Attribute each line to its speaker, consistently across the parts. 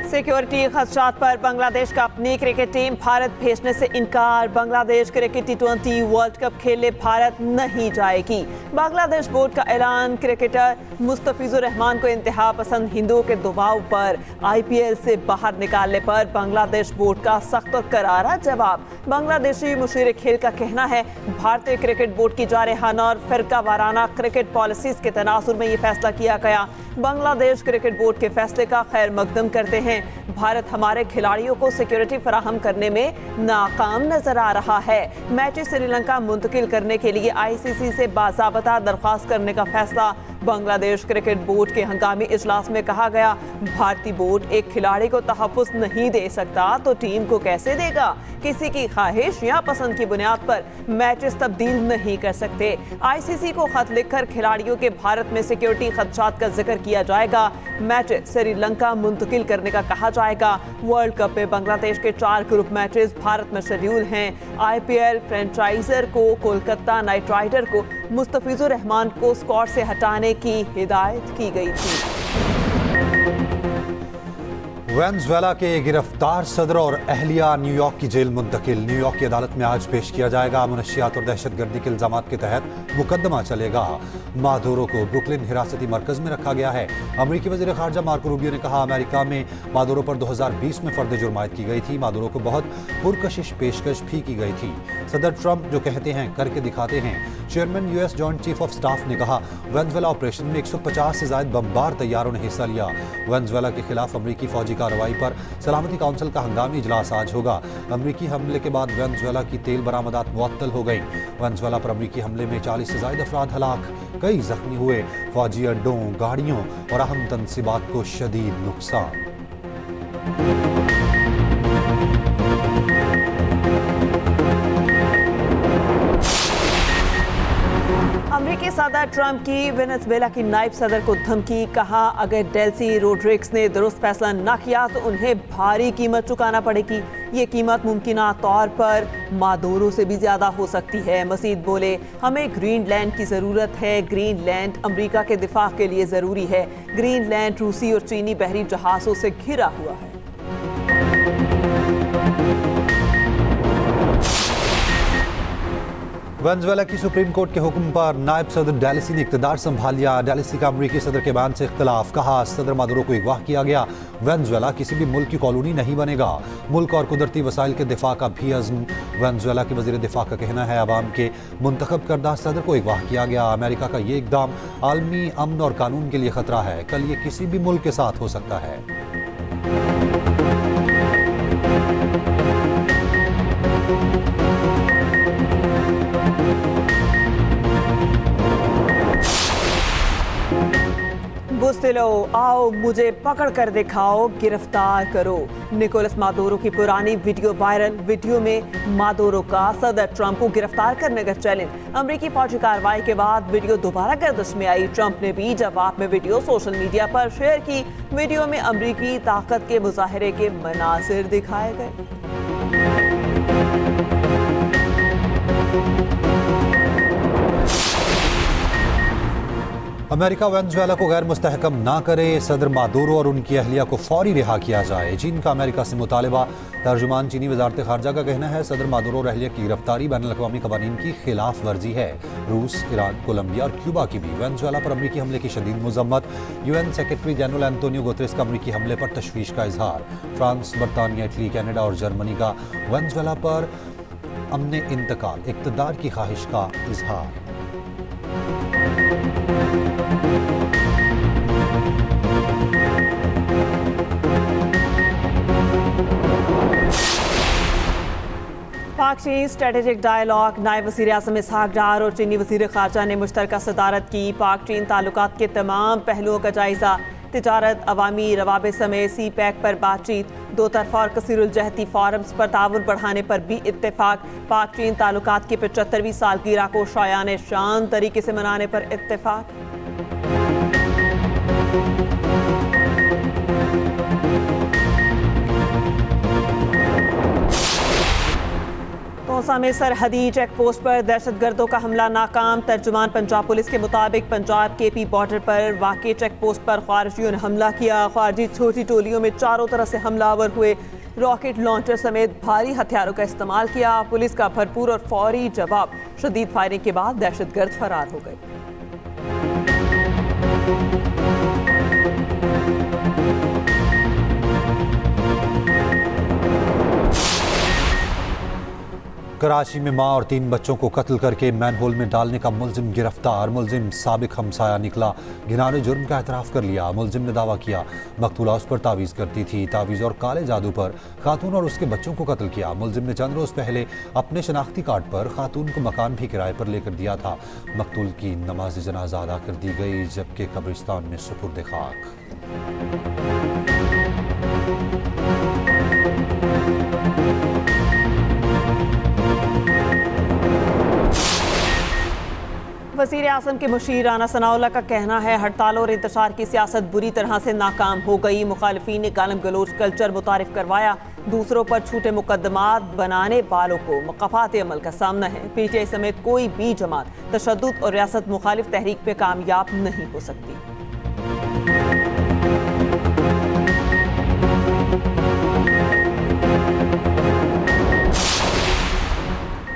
Speaker 1: Security खदशात पर बांग्लादेश का अपनी क्रिकेट टीम भारत भेजने से इनकार। Bangladesh cricket T20 world cup खेलने भारत नहीं जाएगी। बांग्लादेश बोर्ड का ऐलान। क्रिकेटर मुस्तफिजुर रहमान को इंतहा पसंद हिंदुओं के दबाव पर IPL से बाहर निकालने पर बांग्लादेश बोर्ड का सख्त और करारा जवाब। बांग्लादेशी मुशीर खेल का कहना है भारतीय क्रिकेट बोर्ड की जारहाना और फिरका वाराना क्रिकेट पॉलिसीज के तनासुर में ये फैसला किया गया। बांग्लादेश क्रिकेट बोर्ड के फैसले का खैर मकदम करते हैं। भारत हमारे खिलाड़ियों को सिक्योरिटी फराहम करने में नाकाम नजर आ रहा है। मैच श्रीलंका मुंतकिल करने के लिए ICC से बाज़ाबता दरख्वास्त करने का फैसला। बांग्लादेश क्रिकेट बोर्ड के हंगामी इजलास में कहा गया भारतीय बोर्ड एक खिलाड़ी को तहफ़्फ़ुज़ नहीं दे सकता तो टीम को कैसे देगा। किसी की ख्वाहिश या पसंद की बुनियाद पर मैचेस तब्दील नहीं कर सकते। ICC को खत लिखकर खिलाड़ियों के भारत में सिक्योरिटी खदशात का जिक्र किया जाएगा। मैच श्रीलंका मुंतकिल करने का कहा जाएगा। वर्ल्ड कप में बांग्लादेश के 4 ग्रुप मैचेस भारत में शेड्यूल हैं। IPL फ्रेंचाइजर को कोलकाता नाइट राइडर को मुस्तफिजुर रहमान को स्क्वाड से हटाने की हिदायत की गई थी।
Speaker 2: वेनेजुएला के गिरफ्तार सदर और अहलिया न्यूयॉर्क की जेल मुंतकिल। न्यूयॉर्क की अदालत में आज पेश किया जाएगा। मुनशियात और दहशतगर्दी के इल्जामात के तहत मुकदमा चलेगा। मादुरो को ब्रुकलिन हिरासती मरकज में रखा गया है। अमरीकी वज़ीर ख़ारजा मार्को रूबियो ने कहा अमेरिका में मादुरो पर 2020 में फर्द जुर्म आयद की गई थी। मादुरो को बहुत पुरकशिश पेशकश भी की गई थी। सदर ट्रंप जो कहते हैं करके दिखाते हैं। Chairman US joint chief of staff ने कहा वेनेजुएला ऑपरेशन में 150 से ज़ायद बमबार तैयारों ने हिस्सा लिया। वेनेजुएला के खिलाफ अमरीकी फौजी कार्रवाई पर सलामती काउंसिल का हंगामी इजलास आज होगा। अमरीकी हमले के बाद वेनेजुएला की तेल बरामदात मुअत्तल हो गई। वेनेजुएला पर अमरीकी हमले में 40 से ज़ायद अफराद हलाक, कई जख्मी हुए। फौजी अड्डों, गाड़ियों और अहम तनसीबात को शदीद नुकसान।
Speaker 1: अमेरिकी सदर ट्रंप की वेनेजुएला की नायब सदर को धमकी। कहा अगर डेल्सी रोड्रिग्स ने दुरुस्त फैसला न किया तो उन्हें भारी कीमत चुकाना पड़ेगी। ये कीमत मुमकिना तौर पर मादुरो से भी ज्यादा हो सकती है। मजीद बोले हमें ग्रीनलैंड की ज़रूरत है। ग्रीनलैंड अमेरिका के दिफा के लिए ज़रूरी है। ग्रीनलैंड रूसी और चीनी बहरी जहाज़ों से घिरा हुआ है।
Speaker 2: वेनेजुएला की सुप्रीम कोर्ट के हुक्म पर नायब सदर डेल्सी ने इक़्तिदार संभाल लिया। डेल्सी का अमरीकी सदर के बयान से इख्तलाफ। कहा सदर मादुरो को अगवा किया गया। वेनेजुएला किसी भी मुल्क की कॉलोनी नहीं बनेगा। मुल्क और कुदरती वसाइल के दिफा का भी अज़्म। वेनेजुएला के वज़ीर दिफा का कहना है अवाम के मुंतखब करदा सदर को अगवा किया गया। अमेरिका का ये इक़दाम आलमी अमन और कानून के लिए ख़तरा है। कल ये किसी भी मुल्क के साथ हो सकता है।
Speaker 1: बुस्तिलो आओ मुझे पकड़ कर दिखाओ, गिरफ्तार करो। निकोलस मादुरो की पुरानी वीडियो वायरल। वीडियो में मादुरो का सदर ट्रंप को गिरफ्तार करने का चैलेंज। अमेरिकी फौजी कार्रवाई के बाद वीडियो दोबारा गर्दिश में आई। ट्रंप ने भी जवाब में वीडियो सोशल मीडिया पर शेयर की। वीडियो में अमेरिकी ताकत के मुजाहरे के मनासिर दिखाए गए।
Speaker 2: अमेरिका वेनेजुएला को गैर मुस्तहकम ना करे। सदर मादुरो और उनकी अहलिया को फौरी रिहा किया जाए। चीन का अमेरिका से मुतालबा। तर्जुमान चीनी वजारत खारजा का कहना है सदर मादुरो और अहलिया की गिरफ्तारी बैनुल-अक़वामी क़वानीन की खिलाफ वर्जी है। रूस, ईरान, कोलंबिया और क्यूबा की भी वेनेजुएला पर अमरीकी हमले की शदीद मज़म्मत। UN secretary general Antonio Guterres का अमरीकी हमले पर तशवीश का इजहार। फ्रांस, बरतानिया, इटली, कनाडा और जर्मनी का वेनेजुएला पर अमन इंतकाल, इक़्तिदार की ख्वाहिश का इजहार।
Speaker 1: पाक चीन स्ट्रेटेजिक डायलॉग। नायब वज़ीर आज़म इसहाक डार और चीनी वज़ीर ख़ारजा ने मुश्तरका सदारत की। पाक चीन ताल्लुकात के तमाम पहलुओं का जायज़ा। तिजारत, अवामी रवाबे समेत CPEC पर बातचीत। दो तरफ़ा और कसीरुल-जहती फ़ोरम्स पर ताउन बढ़ाने पर भी इत्तेफाक। पाक चीन ताल्लुकात की 75वीं सालगिरह को शायाने शान तरीके से मनाने पर इत्तेफाक। पुलवामा में सरहदी चेक पोस्ट पर दहशतगर्दों का हमला नाकाम। तर्जुमान पंजाब पुलिस के मुताबिक पंजाब केपी बॉर्डर पर वाक़ई चेक पोस्ट पर ख्वारिजियों ने हमला किया। ख्वारिजी छोटी टोलियों में चारों तरफ से हमलावर हुए। रॉकेट लॉन्चर समेत भारी हथियारों का इस्तेमाल किया। पुलिस का भरपूर और फौरी जवाब। शदीद फायरिंग के बाद दहशतगर्द फरार हो गए।
Speaker 2: कराची में मां और 3 बच्चों को कत्ल करके मैनहोल में डालने का मुलजिम गिरफ्तार। मुलजिम साबिक हमसाया निकला, घिनौने जुर्म का एतराफ़ कर लिया। मुलजिम ने दावा किया मकतूला उस पर तावीज़ करती थी। तावीज़ और काले जादू पर खातून और उसके बच्चों को कत्ल किया। मुलजिम ने चंद रोज़ पहले अपने शनाख्ती कार्ड पर खातून को मकान भी किराए पर लेकर दिया था। मकतूल की नमाज जनाजा अदा कर दी गई, जबकि कब्रिस्तान में सुपुर्द खाक।
Speaker 1: वज़ीर आज़म के मुशीर राना सनाउल्लाह का कहना है हड़ताल और इंतशार की सियासत बुरी तरह से नाकाम हो गई। मुखालिफिन ने गालम गलोच कल्चर मुतारिफ करवाया। दूसरों पर छूटे मुकदमात बनाने वालों को मकफात अमल का सामना है। PTI समेत कोई भी जमात तशद्दुद और रियासत मुखालिफ तहरीक में कामयाब नहीं हो सकती।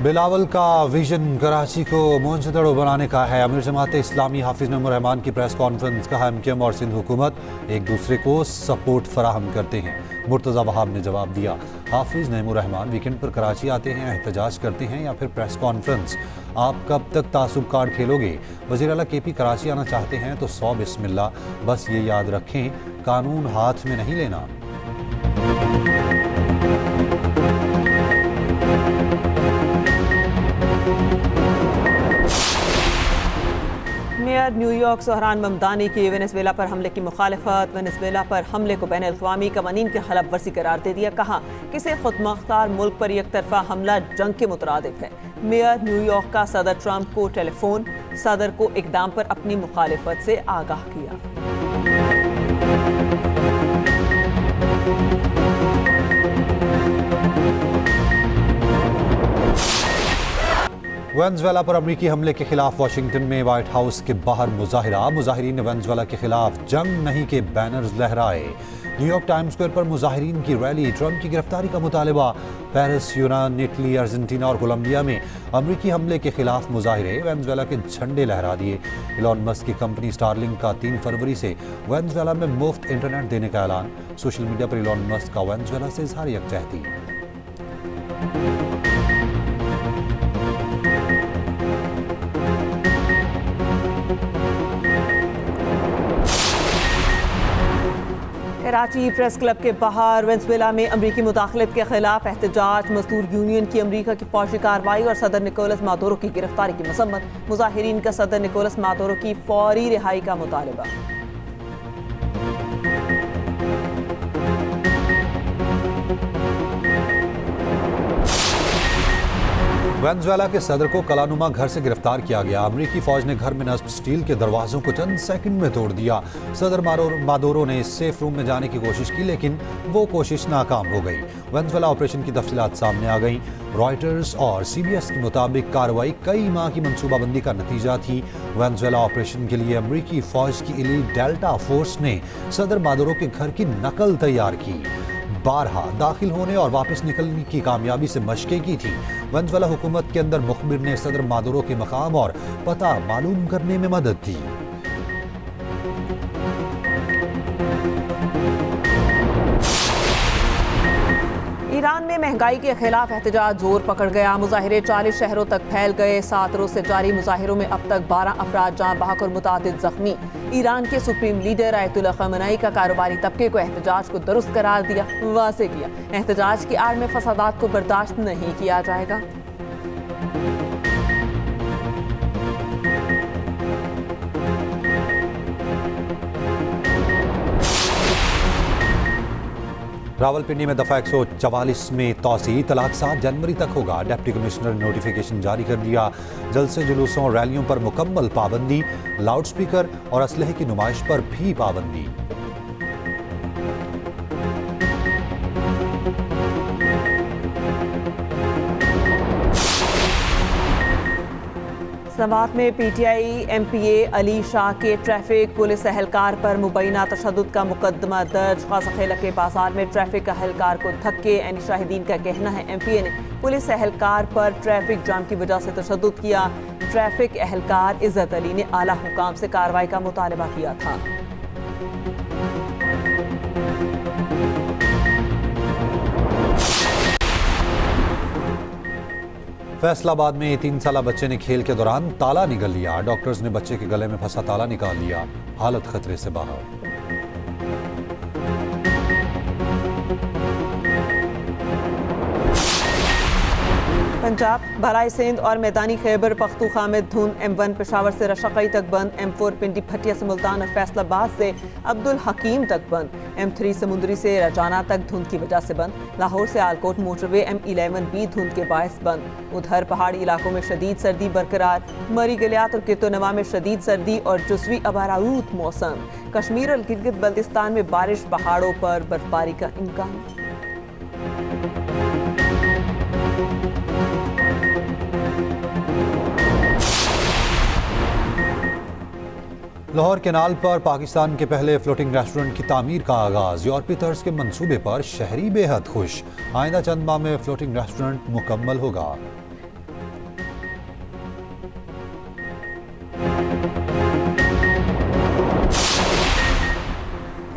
Speaker 2: बिलावल का विजन कराची को मोहनजोदड़ो बनाने का है। अमीर जमात इस्लामी हाफिज नईमुर रहमान की प्रेस कॉन्फ्रेंस। कहा MKM और सिंध हुकूमत एक दूसरे को सपोर्ट फराहम करते हैं। मुर्तज़ा वहाब ने जवाब दिया हाफिज नईमुर रहमान वीकेंड पर कराची आते हैं, एहतजाज करते हैं या फिर प्रेस कॉन्फ्रेंस। आप कब तक तासुब कार्ड खेलोगे? वज़ीर आला KP कराची आना चाहते हैं तो 100 बिस्मिल्लाह। बस ये याद रखें कानून हाथ में नहीं लेना।
Speaker 1: मेयर न्यूयॉर्क सोहरान ममदानी की वेनेजुएला पर हमले की मुखालफत। वेनेजुएला पर हमले को बैन अल-अक़वामी कवानीन की खिलाफ वर्जी करार दे दिया। कहा किसी खुदमुख्तार मुल्क पर एक तरफा हमला जंग के मुतरादिफ है। मेयर न्यूयॉर्क का सदर ट्रंप को टेलीफोन, सदर को इकदाम पर अपनी मुखालफत से आगाह किया।
Speaker 2: वेनेजुएला पर अमरीकी हमले के खिलाफ वाशिंगटन में व्हाइट हाउस के बाहर मुजाहिरा। मुजाहिरीन ने वेनेजुएला के खिलाफ जंग नहीं के बैनर्स लहराए। न्यूयॉर्क टाइम्स स्क्वायर पर मुजाहिरीन की रैली। ट्रंप की गिरफ्तारी का मुतालबा। पेरिस, यूनान, इटली, अर्जेंटीना और कोलंबिया में अमरीकी हमले के खिलाफ मुजाहिरे। वेनेजुएला के झंडे लहरा दिए। इलॉन मस्क की कंपनी स्टारलिंक का 3 फरवरी से वेनेजुएला में मुफ्त इंटरनेट देने का ऐलान। सोशल मीडिया पर इलॉन मस्क का वेनेजुएला से इजहार यकजहती।
Speaker 1: कराची प्रेस क्लब के बाहर वेनेजुएला में अमरीकी मुदाखलत के खिलाफ एहतजाज। मजदूर यूनियन की अमरीका की फौजी कार्रवाई और सदर निकोलस मादुरो की गिरफ्तारी की मसम्मत। मुजाहिरीन का सदर निकोलस मादुरो की फौरी रिहाई का मुतालबा।
Speaker 2: वेनेजुएला के सदर को कलानुमा घर से गिरफ्तार किया गया। अमरीकी फौज ने घर में नस्ब स्टील के दरवाजों को चंद सेकंड में तोड़ दिया। सदर मादुरो ने सेफ रूम में जाने की कोशिश की, लेकिन वो कोशिश नाकाम हो गई। वेनेजुएला ऑपरेशन की तफसीलात सामने आ गई। रॉयटर्स और CBS के मुताबिक कार्रवाई कई माह की मनसूबाबंदी का नतीजा थी। वेनेजुएला ऑपरेशन के लिए अमरीकी फौज की इलीट डेल्टा फोर्स ने सदर मादुरो के घर की नकल तैयार की। बारहा दाखिल होने और वापस निकलने की कामयाबी से मशक़ें की थी। वेनेजुएला हुकूमत के अंदर मुखबिर ने सदर मादुरो के मकाम और पता मालूम करने में मदद दी।
Speaker 1: ईरान में महंगाई के खिलाफ एहतजाज जोर पकड़ गया। मुजाहिरे 40 शहरों तक फैल गए। 7 रोज से जारी मुजाहिरों में अब तक 12 अफराद जान बहक और मुतादिद जख्मी। ईरान के सुप्रीम लीडर आयतुल्लाह खमेनी का कारोबारी तबके को एहतजाज को दुरुस्त करार दिया। वाज़ेह किया एहतजाज की आड़ में फसादात को बर्दाश्त नहीं किया जाएगा।
Speaker 2: रावलपिंडी में दफा 144 में तौसी। तलाक 7 जनवरी तक होगा। डिप्टी कमिश्नर ने नोटिफिकेशन जारी कर दिया। जलसे जुलूसों और रैलियों पर मुकम्मल पाबंदी। लाउड स्पीकर और असलहे की नुमाइश पर भी पाबंदी।
Speaker 1: फैसलाबाद में पीटीआई एमपीए अली शाह के ट्रैफिक पुलिस एहलकार पर मुबैना तशद्दुद का मुकदमा दर्ज। खासाखेला के बाजार में ट्रैफिक एहलकार को धक्के। एनी शाहिदीन का कहना है एमपीए ने पुलिस एहलकार पर ट्रैफिक जाम की वजह से तशद्दुद किया। ट्रैफिक एहलकार इज्जत अली ने आला हुकाम से कार्रवाई का मुतालबा किया था।
Speaker 2: फैसलाबाद में 3 साला बच्चे ने खेल के दौरान ताला निगल लिया। डॉक्टर्स ने बच्चे के गले में फंसा ताला निकाल लिया। हालत खतरे से बाहर।
Speaker 1: पंजाब, भलाई सिंध और मैदानी खैबर पख्तूनख्वा में धुंध। M1 पेशावर से रशकई तक बंद। M4 पिंडी भटिया से मुल्तान और फैसलाबाद से अब्दुल हकीम तक बंद। M3 समुंदरी से रजाना तक धुंध की वजह से बंद। लाहौर से आलकोट मोटरवे M11 भी धुंध के बायस बंद। उधर पहाड़ी इलाकों में शदीद सर्दी बरकरार। मरी गलियात और कितोनवा में शदीद सर्दी और जुज़वी अबारारूत मौसम। कश्मीर और गिलगित बल्तिस्तान में बारिश, पहाड़ों पर बर्फबारी का इम्कान।
Speaker 2: लाहौर केनाल पर पाकिस्तान के पहले फ्लोटिंग रेस्टोरेंट की तामीर का आगाज। यूरोपीय तर्ज के मंसूबे पर शहरी बेहद खुश। आइंदा चंद माह में फ्लोटिंग रेस्टोरेंट मुकम्मल होगा।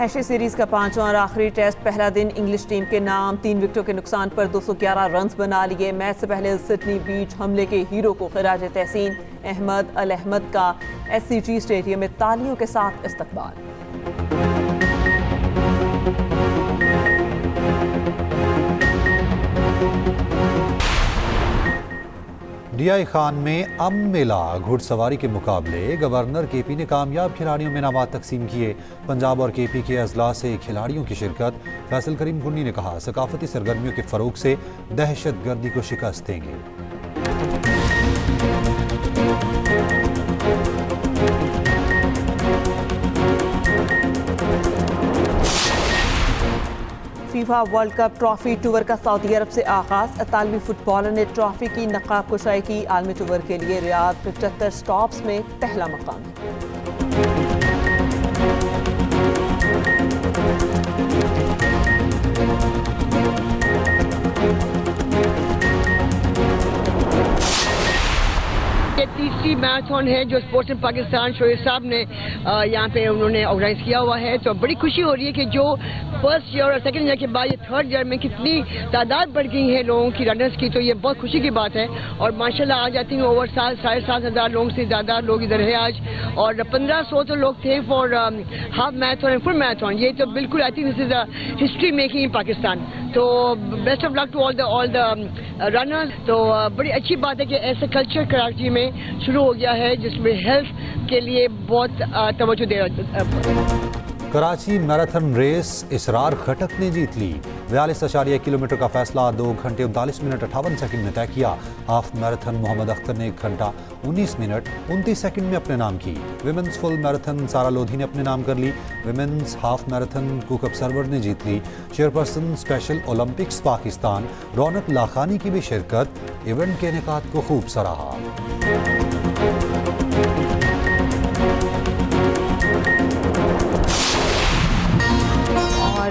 Speaker 1: एशेज सीरीज का 5वां और आखिरी टेस्ट पहला दिन इंग्लिश टीम के नाम। 3 विकेटों के नुकसान पर 211 रन बना लिए। मैच से पहले सिडनी बीच हमले के हीरो को खिराज तहसीन। अहमद अल अहमद का SCG स्टेडियम में तालियों के साथ इस्तकबाल।
Speaker 2: DI खान में मेला घुड़सवारी के मुकाबले। गवर्नर KP ने कामयाब खिलाड़ियों में इनामात तकसीम किए। पंजाब और KP के अजला से खिलाड़ियों की शिरकत। फैसल करीम कुन्नी ने कहा सकाफती सरगर्मियों के फरोग से दहशत गर्दी को शिकस्त देंगे।
Speaker 1: FIFA world cup trophy tour का सऊदी अरब से आगाज। इतालवी फुटबॉलर ने ट्रॉफी की नकाब कुशाई की। आलमी टूर के लिए रियाद 75 स्टॉप्स में पहला मकाम है।
Speaker 3: ये तीसरी मैराथन है जो स्पोर्ट्स इन पाकिस्तान शोएब साहब ने यहाँ पे उन्होंने ऑर्गेनाइज किया हुआ है। तो बड़ी खुशी हो रही है कि जो फर्स्ट ईयर और सेकंड ईयर के बाद ये थर्ड ईयर में कितनी तादाद बढ़ गई है लोगों की, रनर्स की। तो ये बहुत खुशी की बात है। और माशाल्लाह आज आती हूँ ओवर 7,500 लोगों से ज़्यादा लोग इधर है आज। और 1500 तो लोग थे for half marathon and full marathon. ये तो बिल्कुल I think this is a history making in Pakistan. तो best of luck to all the runners. तो बड़ी अच्छी बात है कि ऐसा कल्चर कराची में शुरू हो गया है जिसमें हेल्थ के लिए बहुत तवज्जो दे रहा है।
Speaker 2: कराची मैराथन रेस इसरार खटक ने जीत ली। 42.1 किलोमीटर का फैसला 2 घंटे 39 मिनट 58 सेकंड में तय किया। हाफ मैराथन मोहम्मद अख्तर ने 1 घंटा 19 मिनट 29 सेकंड में अपने नाम की। विमेंस फुल मैराथन सारा लोधी ने अपने नाम कर ली। Women's half marathon Kaukab Sarwar ने जीत ली। Chairperson special Olympics Pakistan Raunaq Lakhani की भी शिरकत। इवेंट के इनेकाद को खूब सराहा।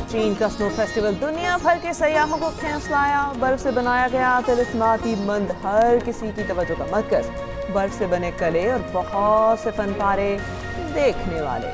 Speaker 1: चीन का स्नो फेस्टिवल दुनिया भर के सयाहों को खींच लाया। बर्फ से बनाया गया तिलिस्माती मंद हर किसी की तवज्जो का मरकज। बर्फ से बने कले और बहुत से फनपारे देखने वाले।